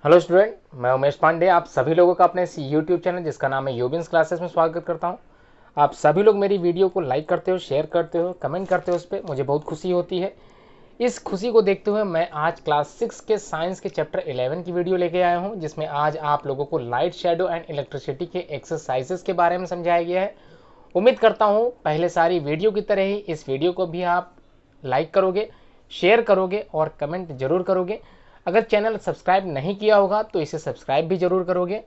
Hello student, मैं उमेश पांडे आप सभी लोगों का अपने इस यूट्यूब चैनल जिसका नाम है यूबिन्स क्लासेस में स्वागत करता हूं। आप सभी लोग मेरी वीडियो को लाइक करते हो, शेयर करते हो, कमेंट करते हो, उस पर मुझे बहुत खुशी होती है। इस खुशी को देखते हुए मैं आज क्लास 6 के साइंस के चैप्टर 11 की वीडियो लेके आया हूं, जिसमें आज आप लोगों को लाइट, शेडो एंड इलेक्ट्रिसिटी के एक्सरसाइजेस के बारे में समझाया गया है। उम्मीद करता हूँ पहले सारी वीडियो की तरह ही इस वीडियो को भी आप लाइक करोगे, शेयर करोगे और कमेंट जरूर करोगे। अगर चैनल सब्सक्राइब नहीं किया होगा तो इसे सब्सक्राइब भी जरूर करोगे।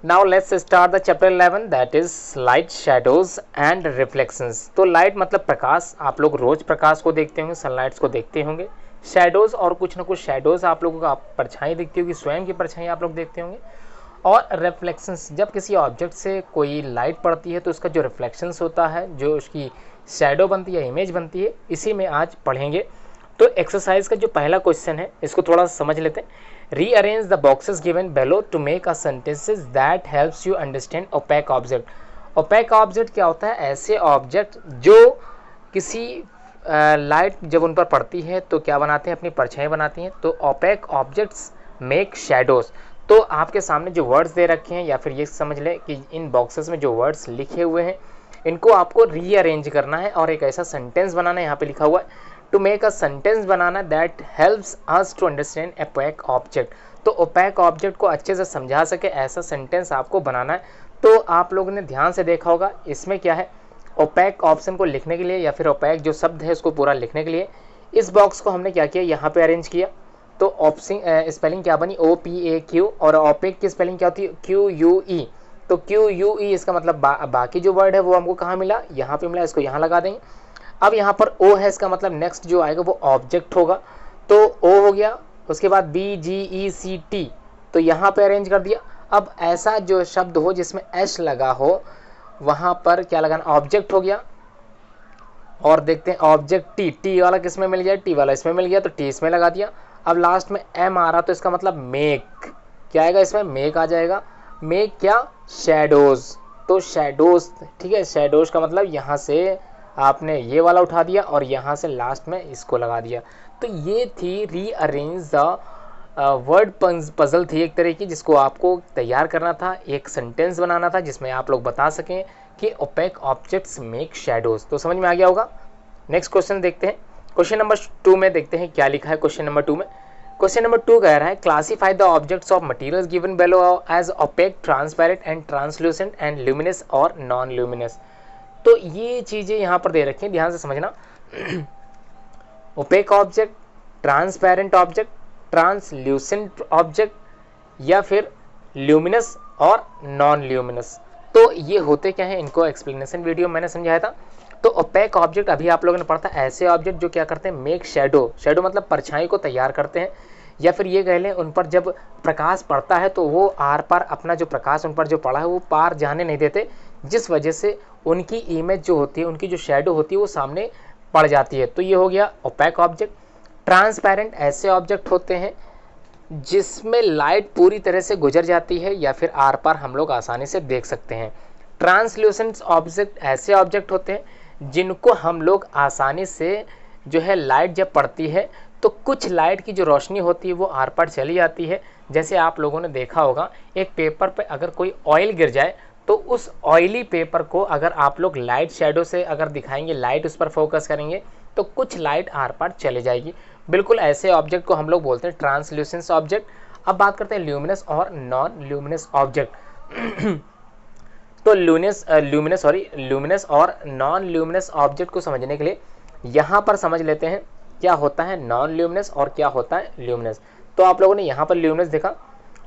Now let's start the chapter 11 that is light, shadows and reflections. तो लाइट मतलब प्रकाश, आप लोग रोज प्रकाश को देखते होंगे, सनलाइट्स को देखते होंगे। शैडोज और कुछ ना कुछ शैडोज आप लोगों को परछाई दिखती होगी, स्वयं की परछाई आप लोग देखते होंगे। और रिफ्लेक्शंस, जब किसी ऑब्जेक्ट से कोई लाइट पड़ती है तो उसका जो रिफ्लेक्शंस होता है, जो उसकी शैडो बनती है, इमेज बनती है, इसी में आज पढ़ेंगे। तो एक्सरसाइज का जो पहला क्वेश्चन है इसको थोड़ा समझ लेते हैं। Rearrange the boxes given below to make a sentences that helps you understand opaque object. Opaque object क्या होता है? ऐसे ऑब्जेक्ट जो किसी लाइट जब उन पर पड़ती है तो क्या बनाते हैं? अपनी परछाई बनाती हैं। तो ओपेक ऑब्जेक्ट्स मेक शैडोज। तो आपके सामने जो वर्ड्स दे रखे हैं, या फिर ये समझ लें कि इन बॉक्सेस में जो वर्ड्स लिखे हुए हैं इनको आपको रीअरेंज करना है और एक ऐसा सेंटेंस बनाना है। यहाँ पे लिखा हुआ है टू मेक अ सेंटेंस बनाना that helps us to understand opaque object. तो ओपेक ऑब्जेक्ट को अच्छे से समझा सके ऐसा सेंटेंस आपको बनाना है। तो आप लोगों ने ध्यान से देखा होगा इसमें क्या है, ओपेक ऑप्शन को लिखने के लिए या फिर ओपेक जो शब्द है उसको पूरा लिखने के लिए इस बॉक्स को हमने क्या किया, यहाँ पे अरेंज किया। तो ऑप्शन स्पेलिंग क्या बनी? OPAQ। और ओपेक की स्पेलिंग क्या होती है? QUE। तो QUE इसका मतलब बाकी जो वर्ड है वो हमको कहाँ मिला? यहाँ पे मिला, इसको यहाँ लगा देंगे। अब यहाँ पर O है, इसका मतलब नेक्स्ट जो आएगा वो ऑब्जेक्ट होगा। तो O हो गया, उसके बाद BGECT, तो यहाँ पे अरेंज कर दिया। अब ऐसा जो शब्द हो जिसमें S लगा हो वहाँ पर क्या लगाना? ऑब्जेक्ट हो गया। और देखते हैं ऑब्जेक्ट टी वाला किस में मिल गया? टी वाला इसमें मिल गया तो टी इसमें लगा दिया। अब लास्ट में M आ रहा तो इसका मतलब मेक, क्या आएगा इसमें? मेक आ जाएगा। मेक क्या? शैडोज। तो शैडोज, ठीक है, शैडोज का मतलब यहाँ से आपने ये वाला उठा दिया और यहाँ से लास्ट में इसको लगा दिया। तो ये थी रीअरेंज द वर्ड पजल थी एक तरह की, जिसको आपको तैयार करना था, एक सेंटेंस बनाना था जिसमें आप लोग बता सकें कि ओपेक ऑब्जेक्ट्स मेक शैडोज। तो समझ में आ गया होगा। नेक्स्ट क्वेश्चन देखते हैं। क्वेश्चन नंबर 2 में देखते हैं क्या लिखा है। क्वेश्चन नंबर 2 में, क्वेश्चन नंबर 2 कह रहा है classify the objects of materials given below as opaque, transparent and translucent and luminous और नॉन ल्यूमिनस। तो ये चीजें यहाँ पर दे रखी हैं, ध्यान से समझना। Opaque object, transparent object, translucent object या फिर ल्यूमिनस और नॉन ल्यूमिनस। तो ये होते क्या है, इनको एक्सप्लेनेशन वीडियो मैंने समझाया था। तो ओपेक ऑब्जेक्ट अभी आप लोगों ने पढ़ा था, ऐसे ऑब्जेक्ट जो क्या करते हैं? Make shadow. शैडो मतलब परछाई को तैयार करते हैं, या फिर ये कह लें उन पर जब प्रकाश पड़ता है तो वो आर पार अपना जो प्रकाश उन पर जो पड़ा है वो पार जाने नहीं देते, जिस वजह से उनकी इमेज जो होती है, उनकी जो शैडो होती है वो सामने पड़ जाती है। तो ये हो गया ओपेक ऑब्जेक्ट। ट्रांसपेरेंट ऐसे ऑब्जेक्ट होते हैं जिसमें लाइट पूरी तरह से गुजर जाती है या फिर आर पार हम लोग आसानी से देख सकते हैं। ट्रांसल्यूसेंट ऑब्जेक्ट ऐसे ऑब्जेक्ट होते हैं जिनको हम लोग आसानी से जो है लाइट जब पड़ती है तो कुछ लाइट की जो रोशनी होती है वो आर पार चली जाती है। जैसे आप लोगों ने देखा होगा एक पेपर पे अगर कोई ऑयल गिर जाए तो उस ऑयली पेपर को अगर आप लोग लाइट शैडो से अगर दिखाएंगे, लाइट उस पर फोकस करेंगे तो कुछ लाइट आर पार चले जाएगी। बिल्कुल ऐसे ऑब्जेक्ट को हम लोग बोलते हैं ट्रांसल्यूसेंट ऑब्जेक्ट। अब बात करते हैं ल्यूमिनस और नॉन ल्यूमिनस ऑब्जेक्ट। तो ल्यूमिनस और नॉन ल्यूमिनस ऑब्जेक्ट को समझने के लिए यहाँ पर समझ लेते हैं क्या होता है नॉन ल्यूमिनस और क्या होता है ल्यूमिनस। तो आप लोगों ने यहाँ पर ल्यूमिनस देखा,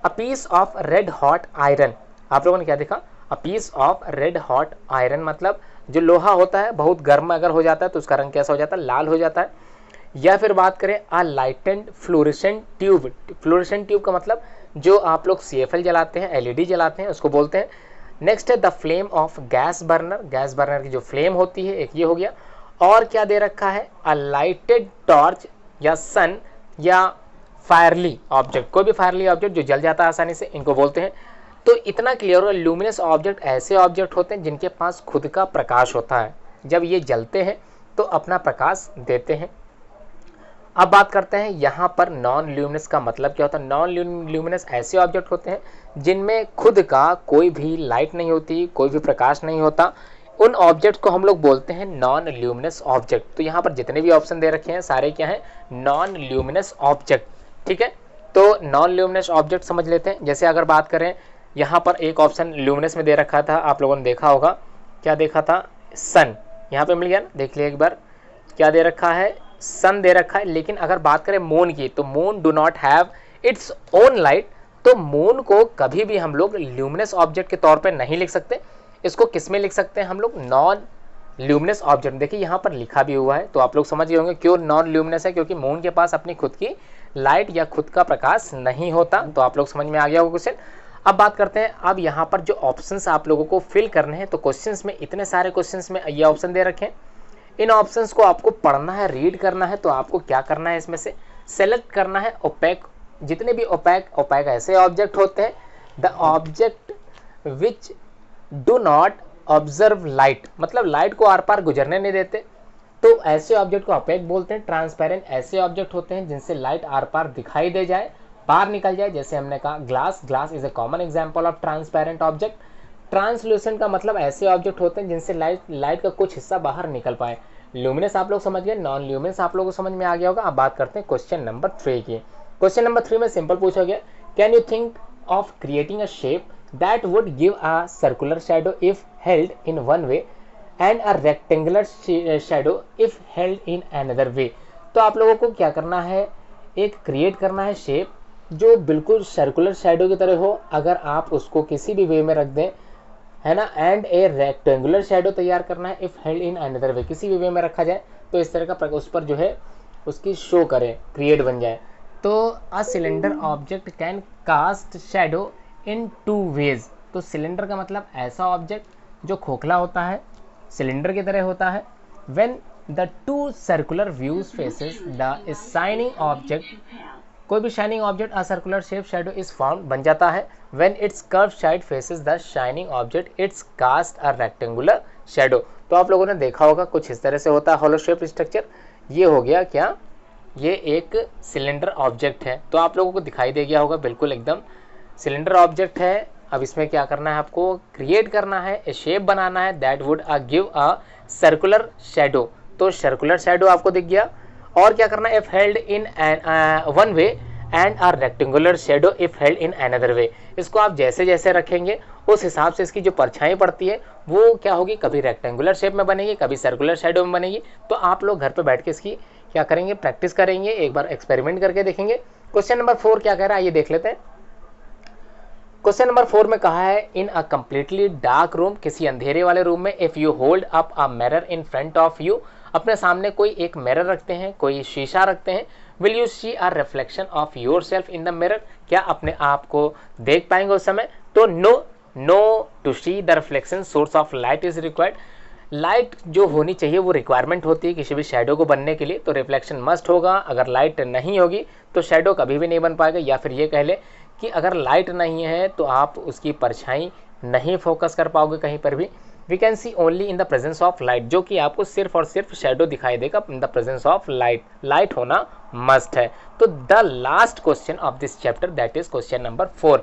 a piece of red hot iron. आप लोगों ने क्या देखा? A piece of red hot iron मतलब जो लोहा होता है बहुत गर्म अगर हो जाता है तो उसका रंग कैसा हो जाता है? लाल हो जाता है। या फिर बात करें a lightened fluorescent tube. Fluorescent tube का मतलब जो आप लोग CFL जलाते हैं, LED जलाते हैं, उसको बोलते हैं। नेक्स्ट है the flame of gas burner. Gas burner की जो फ्लेम होती है, एक ये हो गया। और क्या दे रखा है? अ लाइटेड टॉर्च या सन या फायरली ऑब्जेक्ट, कोई भी फायरली ऑब्जेक्ट जो जल जाता है आसानी से, इनको बोलते हैं। तो इतना क्लियर हो, ल्यूमिनस ऑब्जेक्ट ऐसे ऑब्जेक्ट होते हैं जिनके पास खुद का प्रकाश होता है, जब ये जलते हैं तो अपना प्रकाश देते हैं। अब बात करते हैं यहाँ पर नॉन ल्यूमिनस का मतलब क्या होता है। नॉन ल्यूमिनस ऐसे ऑब्जेक्ट होते हैं जिनमें खुद का कोई भी लाइट नहीं होती, कोई भी प्रकाश नहीं होता। उन ऑब्जेक्ट को हम लोग बोलते हैं नॉन ल्यूमिनस ऑब्जेक्ट। तो यहाँ पर जितने भी ऑप्शन दे रखे हैं सारे क्या हैं, नॉन ल्यूमिनस ऑब्जेक्ट। ठीक है, तो नॉन ल्यूमिनस ऑब्जेक्ट समझ लेते हैं। जैसे अगर बात करें, यहाँ पर एक ऑप्शन ल्यूमिनस में दे रखा था, आप लोगों ने देखा होगा, क्या देखा था, सन। यहाँ पे मिल गया ना, देख लिया एक बार, क्या दे रखा है, सन दे रखा है। लेकिन अगर बात करें मून की, तो moon do not have its own light. तो मून को कभी भी हम लोग ल्यूमिनस ऑब्जेक्ट के तौर पे नहीं लिख सकते। इसको किस में लिख सकते हैं हम लोग, नॉन ल्यूमिनस ऑब्जेक्ट। देखिए यहाँ पर लिखा भी हुआ है, तो आप लोग समझ गए होंगे क्यों नॉन ल्यूमिनस है, क्योंकि मून के पास अपनी खुद की लाइट या खुद का प्रकाश नहीं होता। तो आप लोग समझ में आ गया होगा क्वेश्चन। अब बात करते हैं, अब यहाँ पर जो ऑप्शंस आप लोगों को फिल करने हैं, तो क्वेश्चंस में इतने सारे क्वेश्चंस में ये ऑप्शन दे रखे हैं। इन ऑप्शंस को आपको पढ़ना है, रीड करना है। तो आपको क्या करना है, इसमें से सेलेक्ट करना है ओपेक। जितने भी ओपेक ऐसे ऑब्जेक्ट होते हैं, the object which do not observe light, मतलब लाइट को आर पार गुजरने नहीं देते, तो ऐसे ऑब्जेक्ट को ओपेक बोलते हैं। ट्रांसपेरेंट ऐसे ऑब्जेक्ट होते हैं जिनसे लाइट आर पार दिखाई दे जाए, बाहर निकल जाए। जैसे हमने कहा glass is a common example of transparent object. Translucent का मतलब ऐसे ऑब्जेक्ट होते हैं जिनसे लाइट का कुछ हिस्सा बाहर निकल पाए। ल्यूमिनस आप लोग समझ गए, नॉन ल्यूमिनस आप लोगों को समझ में आ गया होगा। अब बात करते हैं क्वेश्चन नंबर 3 की। क्वेश्चन नंबर 3 में सिंपल पूछा गया, can you think of creating a shape that would give a circular shadow if held in one way and a rectangular shadow if held in another way. तो आप लोगों को क्या करना है, एक क्रिएट करना है शेप जो बिल्कुल सर्कुलर शैडो की तरह हो, अगर आप उसको किसी भी वे में रख दें, है ना। एंड ए रेक्टेंगुलर शैडो तैयार करना है if held in another way, किसी भी वे में रखा जाए तो इस तरह का उस पर जो है उसकी शो करे, क्रिएट बन जाए। तो a cylinder object can cast shadow in 2 ways. तो सिलेंडर का मतलब ऐसा ऑब्जेक्ट जो खोखला होता है, सिलेंडर की तरह होता है। When the 2 circular views faces the shining object, कोई भी shining object a circular shape shadow is found बन जाता है। When its curve side faces the shining object its cast a rectangular shadow. तो आप लोगों ने देखा होगा कुछ इस तरह से होता है होलो शेप स्ट्रक्चर। ये हो गया क्या, ये एक सिलेंडर ऑब्जेक्ट है। तो आप लोगों को दिखाई दे गया होगा, बिल्कुल एकदम सिलेंडर ऑब्जेक्ट है। अब इसमें क्या करना है, आपको क्रिएट करना है, ए शेप बनाना है that would give a circular shadow. तो सर्कुलर शैडो आपको दिख गया। और क्या करना है, if held in one way and a rectangular shadow if held in another way. इसको आप जैसे जैसे रखेंगे उस हिसाब से इसकी जो परछाई पड़ती है वो क्या होगी, कभी रेक्टेंगुलर शेप में बनेगी, कभी सर्कुलर शैडो में बनेगी। तो आप लोग घर पे बैठ के इसकी क्या करेंगे, प्रैक्टिस करेंगे, एक बार एक्सपेरिमेंट करके देखेंगे। क्वेश्चन नंबर 4 क्या कह रहा है, ये देख लेते हैं। क्वेश्चन नंबर 4 में कहा है, इन अ कंप्लीटली डार्क रूम, किसी अंधेरे वाले रूम में, if you hold up a mirror in front of you, अपने सामने कोई एक मिरर रखते हैं, कोई शीशा रखते हैं, will you see a reflection of yourself in the mirror, क्या अपने आप को देख पाएंगे उस समय। तो no to see the reflection source of light is required. Light जो होनी चाहिए वो रिक्वायरमेंट होती है किसी भी शेडो को बनने के लिए, तो रिफ्लेक्शन मस्ट होगा। अगर लाइट नहीं होगी तो शेडो कभी भी नहीं बन पाएगा। या फिर ये कह ले कि अगर लाइट नहीं है तो आप उसकी परछाई नहीं फोकस कर पाओगे कहीं पर भी। We can see only in the presence of light, जो कि आपको सिर्फ और सिर्फ शेडो दिखाई देगा in the presence of light. Light होना मस्ट है। तो the last question of this chapter that is question number 4।